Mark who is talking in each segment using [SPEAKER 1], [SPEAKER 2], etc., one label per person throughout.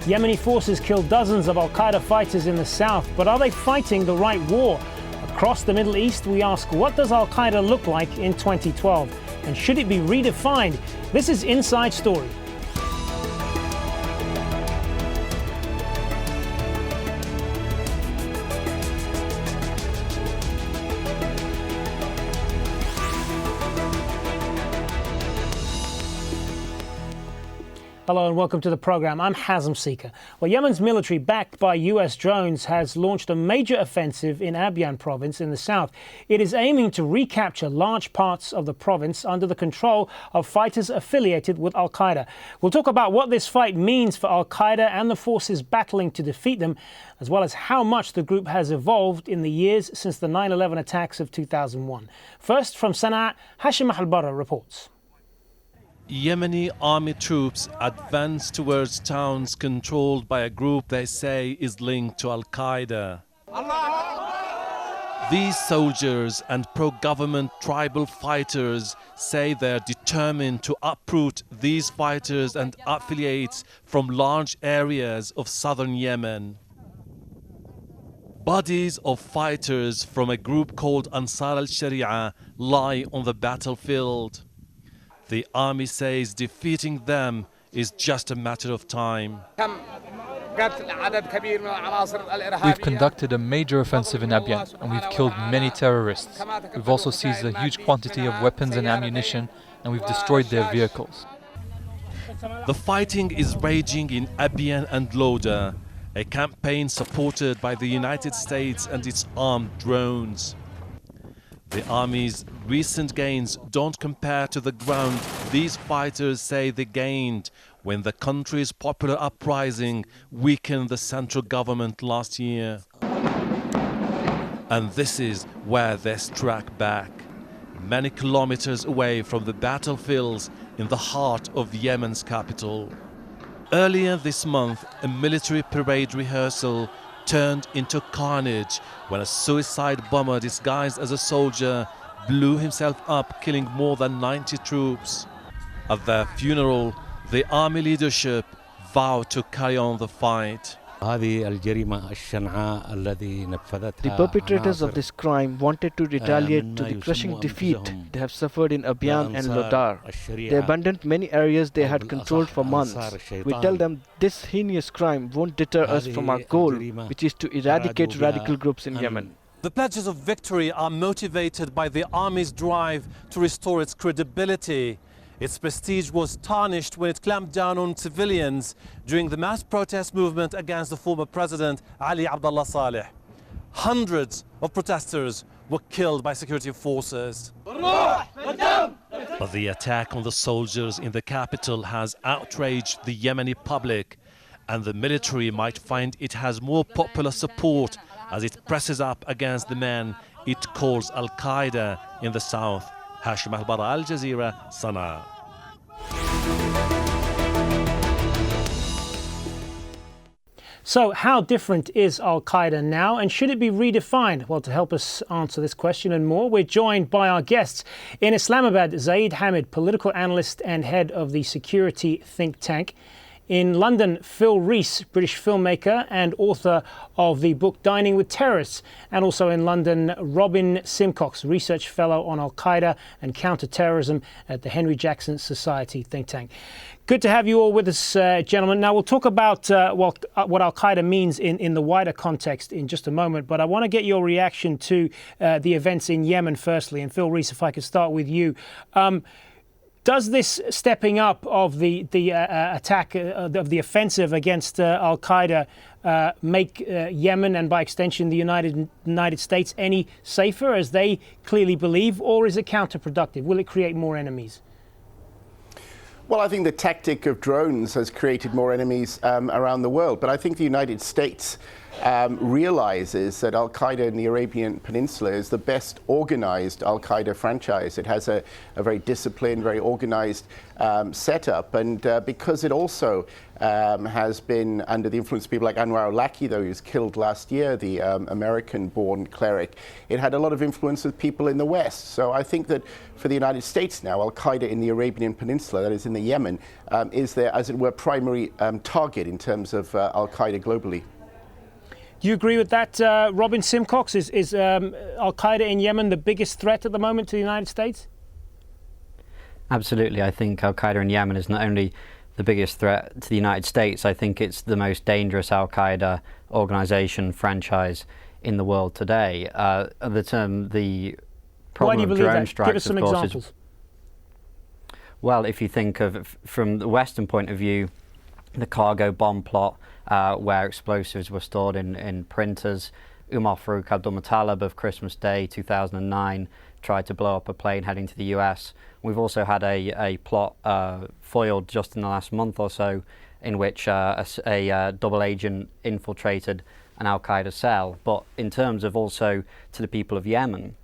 [SPEAKER 1] Yemeni forces killed dozens of al-Qaeda fighters in the south, but are they fighting the right war? Across the Middle East, we ask, what does al-Qaeda look like in 2012? And should it be redefined? This is Inside Story. Hello and welcome to the program. I'm Hazem Seeker. Well, Yemen's military, backed by US drones, has launched a major offensive in Abyan province in the south. It is aiming to recapture large parts of the province under the control of fighters affiliated with al-Qaeda. We'll talk about what this fight means for al-Qaeda and the forces battling to defeat them, as well as how much the group has evolved in the years since the 9/11 attacks of 2001. First, from Sana'a, Hashim Al-Barra reports.
[SPEAKER 2] Yemeni army troops advance towards towns controlled by a group they say is linked to al-Qaeda. These soldiers and pro-government tribal fighters say they're determined to uproot these fighters and affiliates from large areas of southern Yemen. Bodies of fighters from a group called Ansar al-Sharia lie on the battlefield. The army says defeating them is just a matter of time.
[SPEAKER 3] We've conducted a major offensive in Abyan and we've killed many terrorists. We've also seized a huge quantity of weapons and ammunition and we've destroyed their vehicles.
[SPEAKER 2] The fighting is raging in Abyan and Loda, a campaign supported by the United States and its armed drones. The army's recent gains don't compare to the ground these fighters say they gained when the country's popular uprising weakened the central government last year. And this is where they struck back, many kilometers away from the battlefields in the heart of Yemen's capital. Earlier this month, a military parade rehearsal turned into carnage when a suicide bomber disguised as a soldier blew himself up, killing more than 90 troops. At their funeral, the army leadership vowed to carry on the fight.
[SPEAKER 4] The
[SPEAKER 5] perpetrators of this crime wanted to retaliate to the crushing defeat they have suffered in Abyan and Lodar. They abandoned many areas they had controlled for months. We tell them this heinous crime won't deter us from our goal, which is to eradicate radical groups in Yemen.
[SPEAKER 6] The pledges of victory are motivated by the army's drive to restore its credibility. Its prestige was tarnished when it clamped down on civilians during the mass protest movement against the former president Ali Abdullah Saleh. Hundreds of protesters were killed by security forces.
[SPEAKER 2] But the attack on the soldiers in the capital has outraged the Yemeni public, and the military might find it has more popular support as it presses up against the men it calls al-Qaeda in the south. Hashim Al-Barra, Al Jazeera, Sana'a.
[SPEAKER 1] So how different is al-Qaeda now, and should it be redefined? Well, to help us answer this question and more, we're joined by our guests. In Islamabad, Zaid Hamid, political analyst and head of the security think tank. In London, Phil Rees, British filmmaker and author of the book Dining with Terrorists. And also in London, Robin Simcox, research fellow on al-Qaeda and counter-terrorism at the Henry Jackson Society think tank. Good to have you all with us, gentlemen. Now, we'll talk about what al-Qaeda means in the wider context in just a moment, but I want to get your reaction to the events in Yemen firstly. And Phil Rees, if I could start with you. Does this stepping up of the attack, of the offensive against al-Qaeda make Yemen and by extension the United States any safer, as they clearly believe, or is it counterproductive? Will it create more enemies?
[SPEAKER 7] Well, I think the tactic of drones has created more enemies around the world, but I think the United States realizes that al-Qaeda in the Arabian Peninsula is the best organized al-Qaeda franchise. It has a very disciplined, very organized setup, and because it also has been under the influence of people like Anwar al-Awlaki, though he was killed last year, the American-born cleric, it had a lot of influence with people in the West. So I think that for the United States now, al-Qaeda in the Arabian Peninsula, that is in the Yemen, is their, as it were, primary target in terms of al-Qaeda globally.
[SPEAKER 1] Do you agree with that, Robin Simcox? Is al-Qaeda in Yemen the biggest threat at the moment to the United States?
[SPEAKER 4] Absolutely. I think al-Qaeda in Yemen is not only the biggest threat to the United States, I think it's the most dangerous al-Qaeda organization franchise in the world today. The problem of drone strikes,
[SPEAKER 1] give us some examples.
[SPEAKER 4] Well, if you think of, from the Western point of view, the cargo bomb plot, where explosives were stored in printers. Umar Farouk Abdul-Muttalib of Christmas Day 2009 tried to blow up a plane heading to the US. We've also had a plot foiled just in the last month or so, in which a double agent infiltrated an al-Qaeda cell. But in terms of also to the people of Yemen,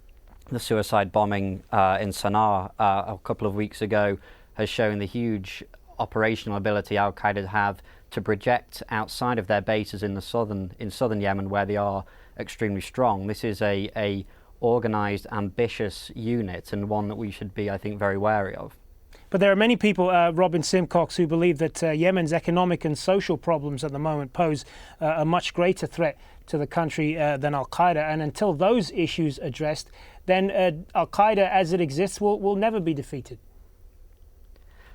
[SPEAKER 4] the suicide bombing in Sana'a a couple of weeks ago has shown the huge operational ability al-Qaeda have to project outside of their bases in southern Yemen, where they are extremely strong. This is a organized, ambitious unit, and one that we should be, I think, very wary of.
[SPEAKER 1] But there are many people, Robin Simcox, who believe that Yemen's economic and social problems at the moment pose a much greater threat to the country than al-Qaeda, and until those issues addressed, then al-Qaeda as it exists will never be defeated.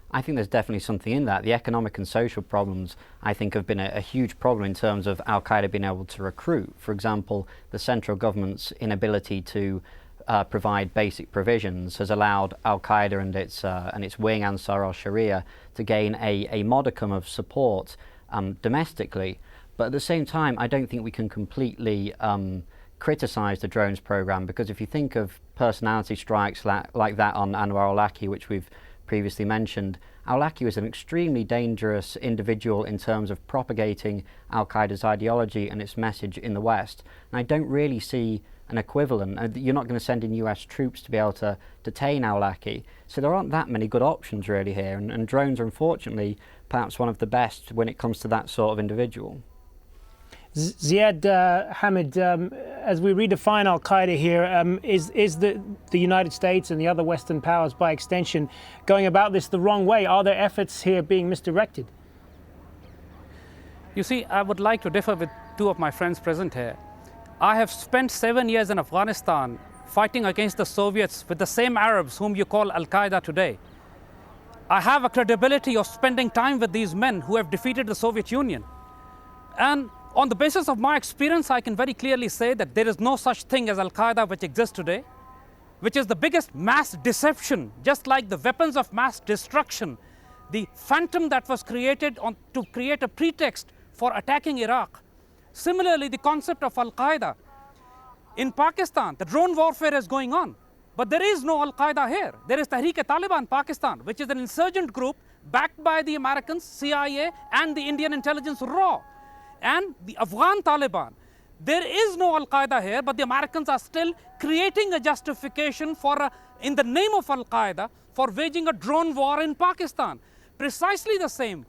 [SPEAKER 4] I think there's definitely something in that. The economic and social problems, I think, have been a huge problem in terms of al-Qaeda being able to recruit. For example, the central government's inability to provide basic provisions has allowed al-Qaeda and its wing Ansar al-Sharia to gain a modicum of support domestically. But at the same time, I don't think we can completely criticize the drones program, because if you think of personality strikes like that on Anwar al-Awlaki, which we've previously mentioned, al-Awlaki was an extremely dangerous individual in terms of propagating al-Qaeda's ideology and its message in the West. And I don't really see an equivalent. You're not going to send in US troops to be able to detain al-Awlaki. So there aren't that many good options really here, and drones are unfortunately perhaps one of the best when it comes to that sort of individual.
[SPEAKER 1] Ziad Hamid, as we redefine al-Qaeda here, is the United States and the other Western powers, by extension, going about this the wrong way? Are their efforts here being misdirected?
[SPEAKER 8] You see, I would like to differ with two of my friends present here. I have spent 7 years in Afghanistan fighting against the Soviets with the same Arabs whom you call al-Qaeda today. I have a credibility of spending time with these men who have defeated the Soviet Union. And on the basis of my experience, I can very clearly say that there is no such thing as al-Qaeda which exists today, which is the biggest mass deception, just like the weapons of mass destruction, the phantom that was created to create a pretext for attacking Iraq. Similarly, the concept of al-Qaeda. In Pakistan, the drone warfare is going on, but there is no al-Qaeda here. There is Tehreek-e-Taliban Pakistan, which is an insurgent group backed by the Americans, CIA, and the Indian intelligence RAW. And the Afghan Taliban. There is no al-Qaeda here, but the Americans are still creating a justification for, in the name of al-Qaeda, for waging a drone war in Pakistan. Precisely the same.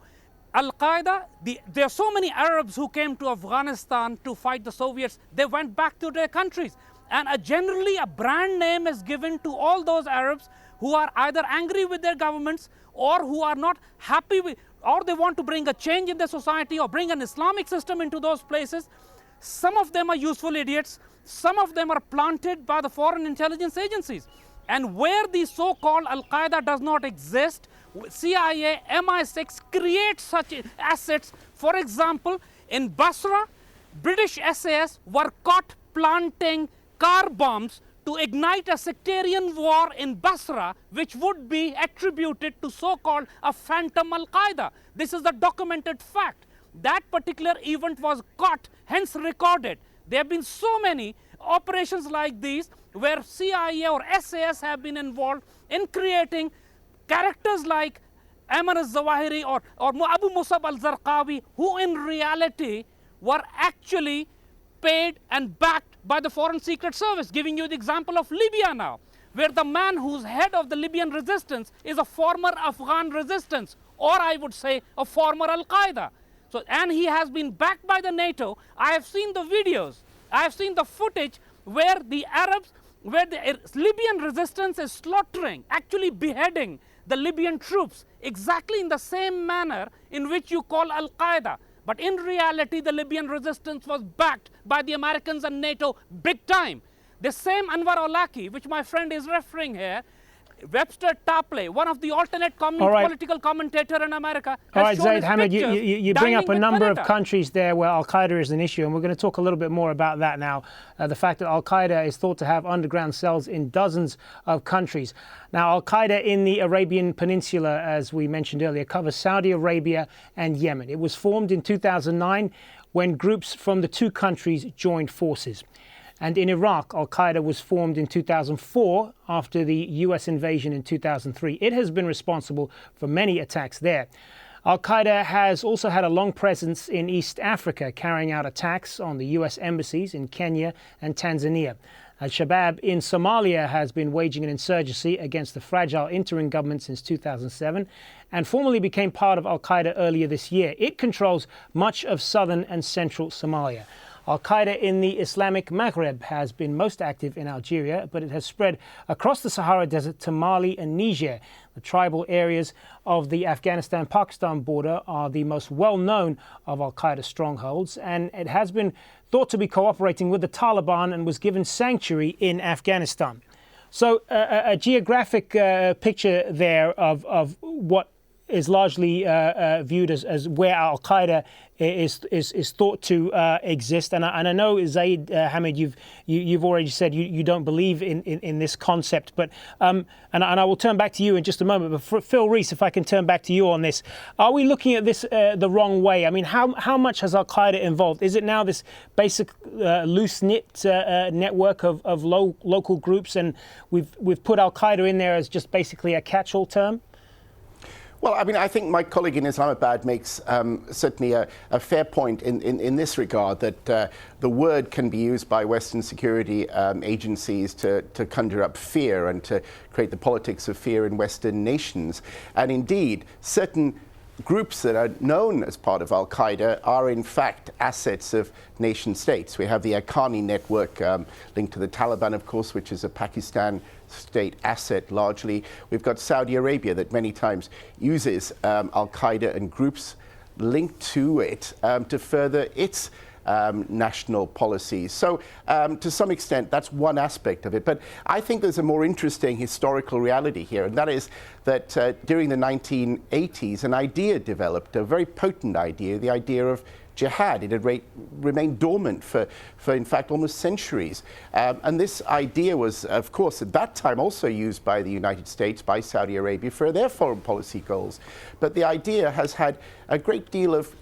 [SPEAKER 8] Al-Qaeda, there are so many Arabs who came to Afghanistan to fight the Soviets. They went back to their countries. And generally a brand name is given to all those Arabs who are either angry with their governments or who are not happy with, or they want to bring a change in their society or bring an Islamic system into those places. Some of them are useful idiots. Some of them are planted by the foreign intelligence agencies. And where the so-called al-Qaeda does not exist, CIA, MI6 create such assets. For example, in Basra, British SAS were caught planting car bombs to ignite a sectarian war in Basra, which would be attributed to so-called a phantom al-Qaeda. This is a documented fact. That particular event was caught, hence recorded. There have been so many operations like these where CIA or SAS have been involved in creating characters like Ayman al-Zawahiri or Abu Musab al-Zarqawi, who in reality were actually paid and backed by the Foreign Secret Service, giving you the example of Libya now, where the man who's head of the Libyan resistance is a former Afghan resistance, or I would say a former al-Qaeda. So, and he has been backed by the NATO. I have seen the videos, I have seen the footage where the Arabs, where the Libyan resistance is slaughtering, actually beheading the Libyan troops exactly in the same manner in which you call al-Qaeda. But in reality, the Libyan resistance was backed by the Americans and NATO big time. The same Anwar Awlaki, which my friend is referring here, Webster Tapley, one of the alternate political commentator in America, has shown
[SPEAKER 1] Zaid Hamid, you bring up a number of countries there where al-Qaeda is an issue, and we're going to talk a little bit more about that now. The fact that al-Qaeda is thought to have underground cells in dozens of countries. Now, al-Qaeda in the Arabian Peninsula, as we mentioned earlier, covers Saudi Arabia and Yemen. It was formed in 2009 when groups from the two countries joined forces. And in Iraq, al-Qaeda was formed in 2004 after the US invasion in 2003. It has been responsible for many attacks there. Al-Qaeda has also had a long presence in East Africa, carrying out attacks on the US embassies in Kenya and Tanzania. Al-Shabaab in Somalia has been waging an insurgency against the fragile interim government since 2007 and formally became part of al-Qaeda earlier this year. It controls much of southern and central Somalia. Al-Qaeda in the Islamic Maghreb has been most active in Algeria, but it has spread across the Sahara Desert to Mali and Niger. The tribal areas of the Afghanistan-Pakistan border are the most well-known of Al-Qaeda strongholds, and it has been thought to be cooperating with the Taliban and was given sanctuary in Afghanistan. So a geographic picture there of what is largely viewed as where al-Qaeda is thought to exist, and I know Zaid Hamid, you've already said you don't believe in this concept, but and I will turn back to you in just a moment. But for Phil Rees, if I can turn back to you on this, are we looking at this the wrong way? I mean, how much has al-Qaeda involved? Is it now this basic loose knit network of local groups, and we've put al-Qaeda in there as just basically a catch-all term?
[SPEAKER 7] Well, I mean, I think my colleague in Islamabad makes certainly a fair point in this regard, that the word can be used by Western security agencies to conjure up fear and to create the politics of fear in Western nations. And indeed, certain groups that are known as part of al-Qaeda are in fact assets of nation states. We have the Haqqani network linked to the Taliban, of course, which is a Pakistan state asset largely. We've got Saudi Arabia that many times uses al-Qaeda and groups linked to it to further its national policies. So to some extent, that's one aspect of it. But I think there's a more interesting historical reality here, and that is that during the 1980s, an idea developed, a very potent idea, the idea of jihad. It had remained dormant for in fact almost centuries. And this idea was, of course, at that time also used by the United States, by Saudi Arabia for their foreign policy goals. But the idea has had a great deal of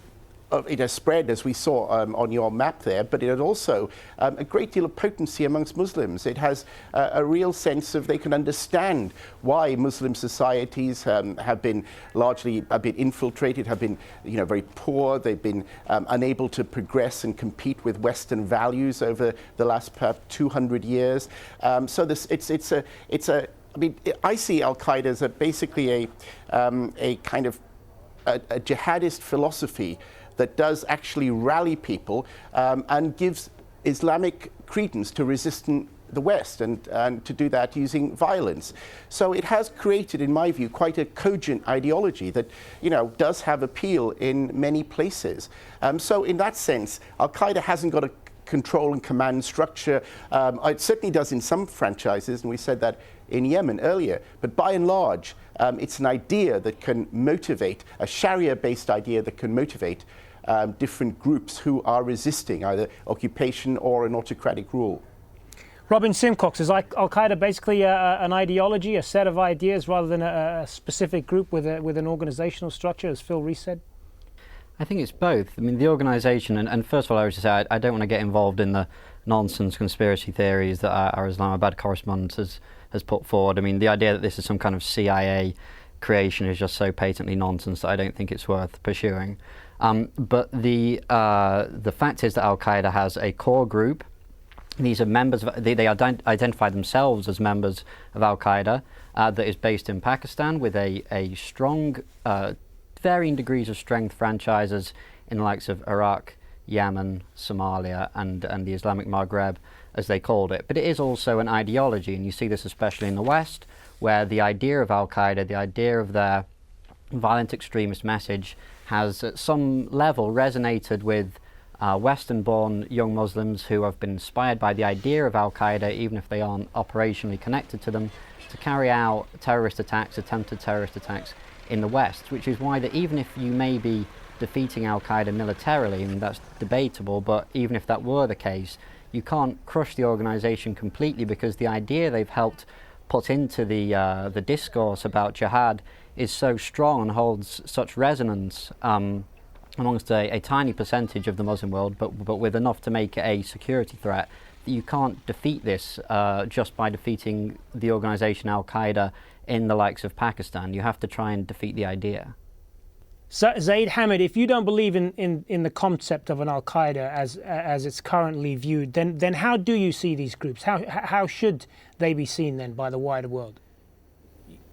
[SPEAKER 7] it has spread, as we saw on your map there, but it had also a great deal of potency amongst Muslims. It has a real sense of they can understand why Muslim societies have been largely infiltrated, have been very poor. They've been unable to progress and compete with Western values over the last perhaps 200 years. So this I mean, I see al-Qaeda as basically a kind of a jihadist philosophy that does actually rally people and gives Islamic credence to resisting the West, and to do that using violence. So it has created, in my view, quite a cogent ideology that does have appeal in many places. So in that sense, al-Qaeda hasn't got a control and command structure. It certainly does in some franchises, and we said that in Yemen earlier, but by and large, it's an idea that can motivate, a Sharia-based idea that can motivate different groups who are resisting either occupation or an autocratic rule.
[SPEAKER 1] Robin Simcox, is al-Qaeda basically an ideology, a set of ideas, rather than a specific group with an organizational structure, as Phil Rees said?
[SPEAKER 4] I think it's both. I mean, the organisation, and first of all, I would just say I don't want to get involved in the nonsense conspiracy theories that our Islamabad correspondent has put forward. I mean, the idea that this is some kind of CIA creation is just so patently nonsense that I don't think it's worth pursuing. But the fact is that al-Qaeda has a core group. These are members of, they identify themselves as members of al-Qaeda that is based in Pakistan with a strong, varying degrees of strength franchises in the likes of Iraq, Yemen, Somalia, and the Islamic Maghreb, as they called it. But it is also an ideology, and you see this especially in the West, where the idea of al-Qaeda, the idea of their violent extremist message, has at some level resonated with Western-born young Muslims who have been inspired by the idea of al-Qaeda, even if they aren't operationally connected to them, to carry out terrorist attacks, attempted terrorist attacks in the West, which is why that even if you may be defeating al-Qaeda militarily, and that's debatable, but even if that were the case, you can't crush the organization completely, because the idea they've helped put into the discourse about jihad is so strong and holds such resonance amongst a tiny percentage of the Muslim world, but with enough to make it a security threat. You can't defeat this just by defeating the organization al-Qaeda in the likes of Pakistan. You have to try and defeat the idea.
[SPEAKER 1] So, Zaid Hamid, if you don't believe in the concept of an al-Qaeda as it's currently viewed, then how do you see these groups? How should they be seen then by the wider world?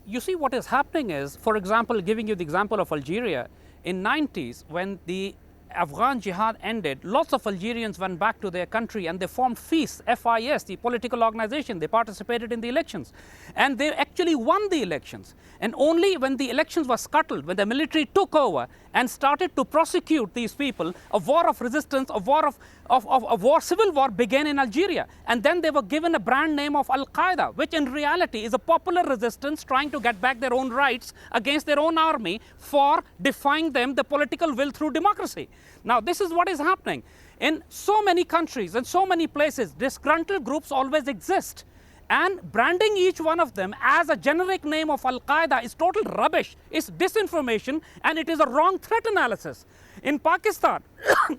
[SPEAKER 8] You see, what is happening is, for example, giving you the example of Algeria, in 90s, when the Afghan jihad ended, lots of Algerians went back to their country and they formed FIS, F-I-S, the political organization. They participated in the elections. And they actually won the elections. And only when the elections were scuttled, when the military took over and started to prosecute these people, a war of resistance, a war, civil war began in Algeria. And then they were given a brand name of al-Qaeda, which in reality is a popular resistance trying to get back their own rights against their own army for defying them the political will through democracy. Now, this is what is happening. In so many countries and so many places, disgruntled groups always exist. And branding each one of them as a generic name of al-Qaeda is total rubbish. It's disinformation, and it is a wrong threat analysis. In Pakistan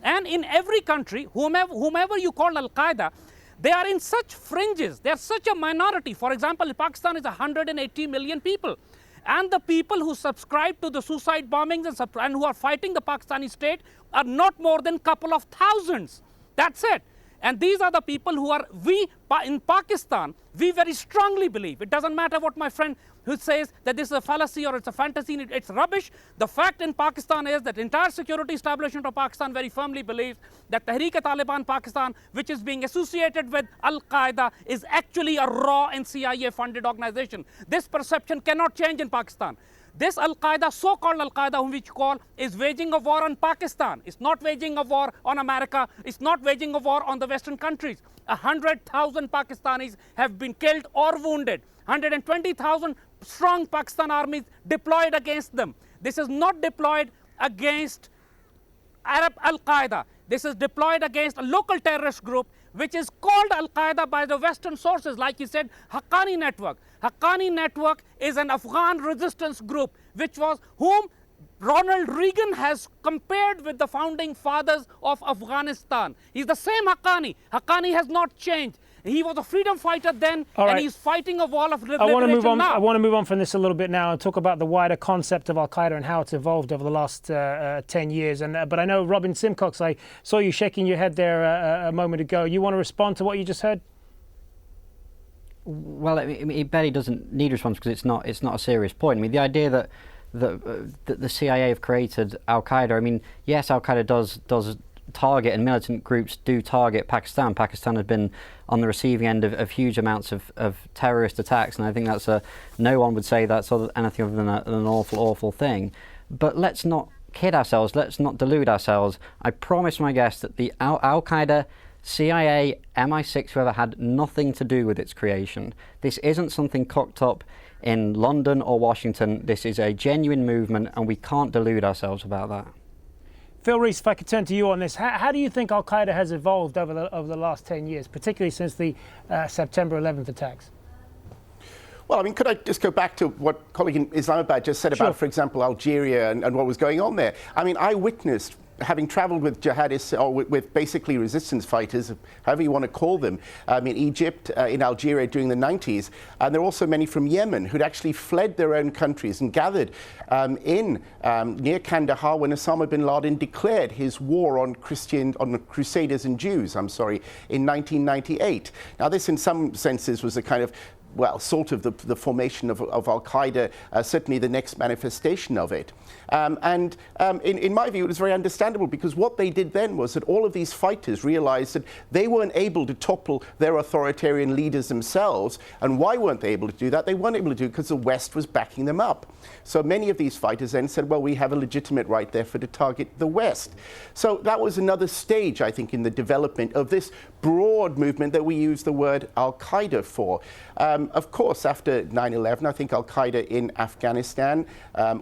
[SPEAKER 8] and in every country, whomever you call al-Qaeda, they are in such fringes. They are such a minority. For example, Pakistan is 180 million people. And the people who subscribe to the suicide bombings and who are fighting the Pakistani state are not more than a couple of thousands. That's it. And these are the people who are, in Pakistan, we very strongly believe, it doesn't matter what my friend who says that this is a fallacy or it's a fantasy, it's rubbish. The fact in Pakistan is that the entire security establishment of Pakistan very firmly believes that Tehreek-e-Taliban Pakistan, which is being associated with al-Qaeda, is actually a raw and CIA-funded organization. This perception cannot change in Pakistan. This al-Qaeda, so-called al-Qaeda, whom we call, is waging a war on Pakistan. It's not waging a war on America. It's not waging a war on the Western countries. 100,000 Pakistanis have been killed or wounded. 120,000 strong Pakistan armies deployed against them. This is not deployed against Arab al-Qaeda. This is deployed against a local terrorist group which is called al-Qaeda by the Western sources, like you said, Haqqani Network. Haqqani Network is an Afghan resistance group whom Ronald Reagan has compared with the founding fathers of Afghanistan. He's the same Haqqani. Haqqani has not changed. He was a freedom fighter then, and he's fighting a wall of liberation now.
[SPEAKER 1] I want to move on from this a little bit now and talk about the wider concept of al-Qaeda and how it's evolved over the last 10 years. But I know, Robin Simcox, I saw you shaking your head there a moment ago. You want to respond to what you just heard?
[SPEAKER 4] Well, it barely doesn't need a response because it's not a serious point. I mean, the idea that the CIA have created al-Qaeda. I mean, yes, al-Qaeda does target, and militant groups do target Pakistan. Pakistan has been on the receiving end of huge amounts of terrorist attacks, and I think that's no one would say that's anything other than an awful thing. But let's not kid ourselves. Let's not delude ourselves. I promise my guests that the al-Qaeda, CIA, MI6, whoever, had nothing to do with its creation. This isn't something cooked up in London or Washington. This is a genuine movement, and we can't delude ourselves about that.
[SPEAKER 1] Phil Rees, if I could turn to you on this, how do you think al-Qaeda has evolved over the last 10 years, particularly since the September 11th attacks?
[SPEAKER 7] Well, I mean, could I just go back to what a colleague in Islamabad just said about, for example, Algeria and what was going on there? I mean, I witnessed having traveled with jihadists, or with basically resistance fighters, however you want to call them, in Egypt, in Algeria during the 90s, and there are also many from Yemen who'd actually fled their own countries and gathered near Kandahar when Osama bin Laden declared his war on Crusaders and Jews, in 1998. Now, this in some senses was a kind of, well, sort of the formation of al-Qaeda, certainly the next manifestation of it. In my view, it was very understandable, because what they did then was that all of these fighters realized that they weren't able to topple their authoritarian leaders themselves. And why weren't they able to do that? They weren't able to do it because the West was backing them up. So many of these fighters then said, well, we have a legitimate right, therefore, to target the West. So that was another stage, I think, in the development of this broad movement that we use the word al-Qaeda for. Of course, after 9/11, I think al-Qaeda in Afghanistan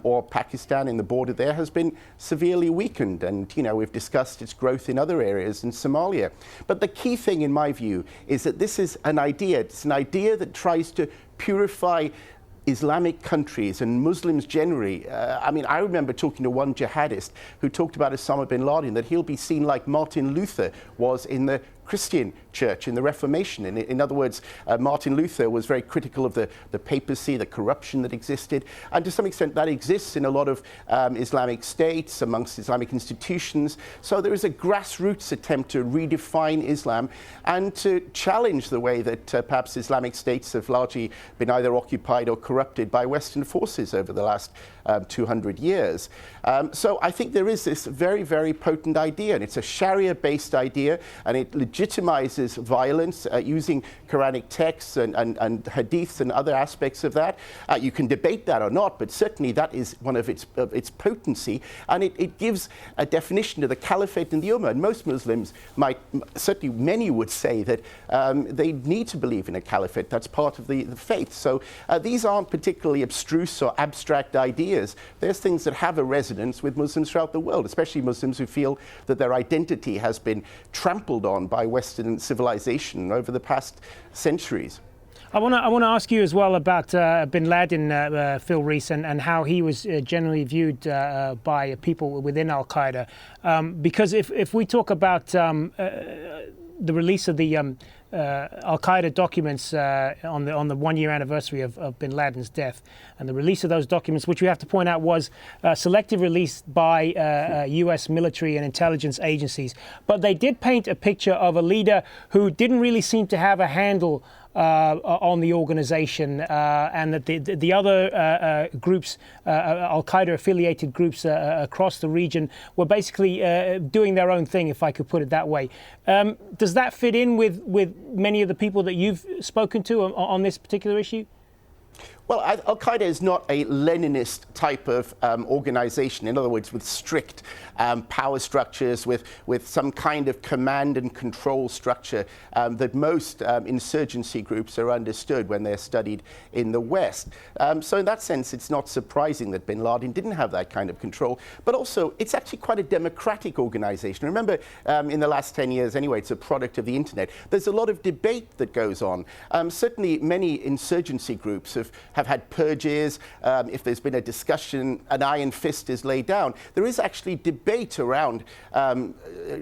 [SPEAKER 7] or Pakistan, in the border there, has been severely weakened. And, we've discussed its growth in other areas in Somalia. But the key thing, in my view, is that this is an idea. It's an idea that tries to purify Islamic countries and Muslims generally. I remember talking to one jihadist who talked about Osama bin Laden, that he'll be seen like Martin Luther was in the Christian church in the Reformation. In other words, Martin Luther was very critical of the papacy, the corruption that existed, and to some extent that exists in a lot of Islamic states, amongst Islamic institutions. So there is a grassroots attempt to redefine Islam and to challenge the way that perhaps Islamic states have largely been either occupied or corrupted by Western forces over the last 200 years. So I think there is this very, very potent idea, and it's a Sharia-based idea, and it legitimizes violence using Quranic texts and hadiths and other aspects of that. You can debate that or not, but certainly that is one of its potency, and it gives a definition to the caliphate in the Ummah. And most Muslims certainly many would say that they need to believe in a caliphate. That's part of the faith. So these aren't particularly abstruse or abstract ideas. There's things that have a resonance with Muslims throughout the world, especially Muslims who feel that their identity has been trampled on by Western civilization over the past centuries.
[SPEAKER 1] I want to ask you as well about bin Laden, Phil Rees, and how he was generally viewed by people within al-Qaeda. Because if we talk about the release of the al-Qaeda documents on the 1-year anniversary of bin Laden's death, and the release of those documents, which we have to point out was selective release by US military and intelligence agencies. But they did paint a picture of a leader who didn't really seem to have a handle on the organization, and that the other groups, al-Qaeda affiliated groups across the region, were basically doing their own thing, if I could put it that way. Does that fit in with many of the people that you've spoken to on this particular issue?
[SPEAKER 7] Well, al-Qaeda is not a Leninist type of organization, in other words, with strict power structures, with some kind of command and control structure that most insurgency groups are understood when they're studied in the West. So in that sense, it's not surprising that bin Laden didn't have that kind of control. But also, it's actually quite a democratic organization. Remember, in the last 10 years anyway, it's a product of the internet. There's a lot of debate that goes on. Certainly, many insurgency groups have had purges. If there's been a discussion, an iron fist is laid down. There is actually debate around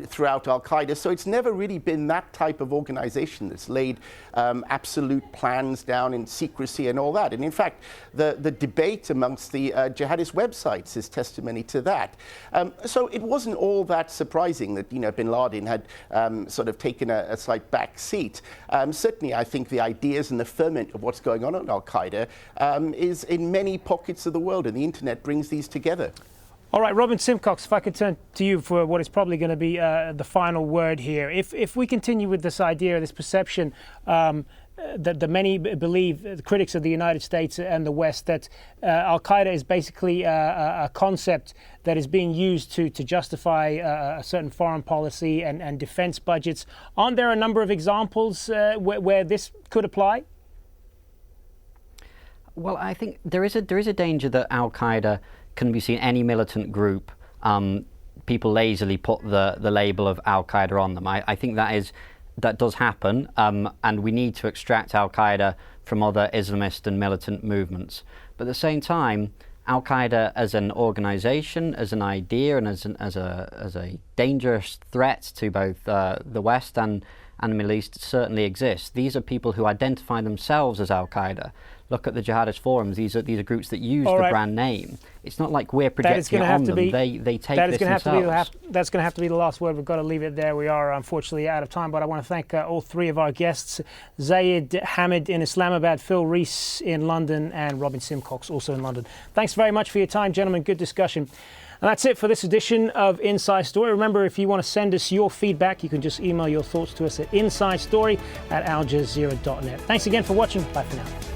[SPEAKER 7] throughout al-Qaeda, so it's never really been that type of organization that's laid absolute plans down in secrecy and all that. And in fact, the debate amongst the jihadist websites is testimony to that. So it wasn't all that surprising that bin Laden had sort of taken a slight back seat. Certainly, I think the ideas and the ferment of what's going on at al-Qaeda is in many pockets of the world, and the internet brings these together.
[SPEAKER 1] All right, Robin Simcox, if I could turn to you for what is probably going to be the final word here. If we continue with this idea, this perception that the many believe, the critics of the United States and the West, that al-Qaeda is basically a concept that is being used to justify a certain foreign policy and defense budgets, aren't there a number of examples where this could apply?
[SPEAKER 4] Well, I think there is a danger that al-Qaeda can be seen, any militant group, people lazily put the label of al-Qaeda on them. I think that does happen, and we need to extract al-Qaeda from other Islamist and militant movements. But at the same time, Al-Qaeda as an organization, as an idea, and as a dangerous threat to both the West and the Middle East certainly exists. These are people who identify themselves as Al-Qaeda. Look at the jihadist forums. These are groups that use the brand name. It's not like we're projecting it on them. They take this themselves.
[SPEAKER 1] That's going to have to be the last word. We've got to leave it there. We are unfortunately out of time, but I want to thank all three of our guests, Zaid Hamid in Islamabad, Phil Rees in London, and Robin Simcox also in London. Thanks very much for your time, gentlemen. Good discussion. And that's it for this edition of Inside Story. Remember, if you want to send us your feedback, you can just email your thoughts to us at insidestory@aljazeera.net. Thanks again for watching. Bye for now.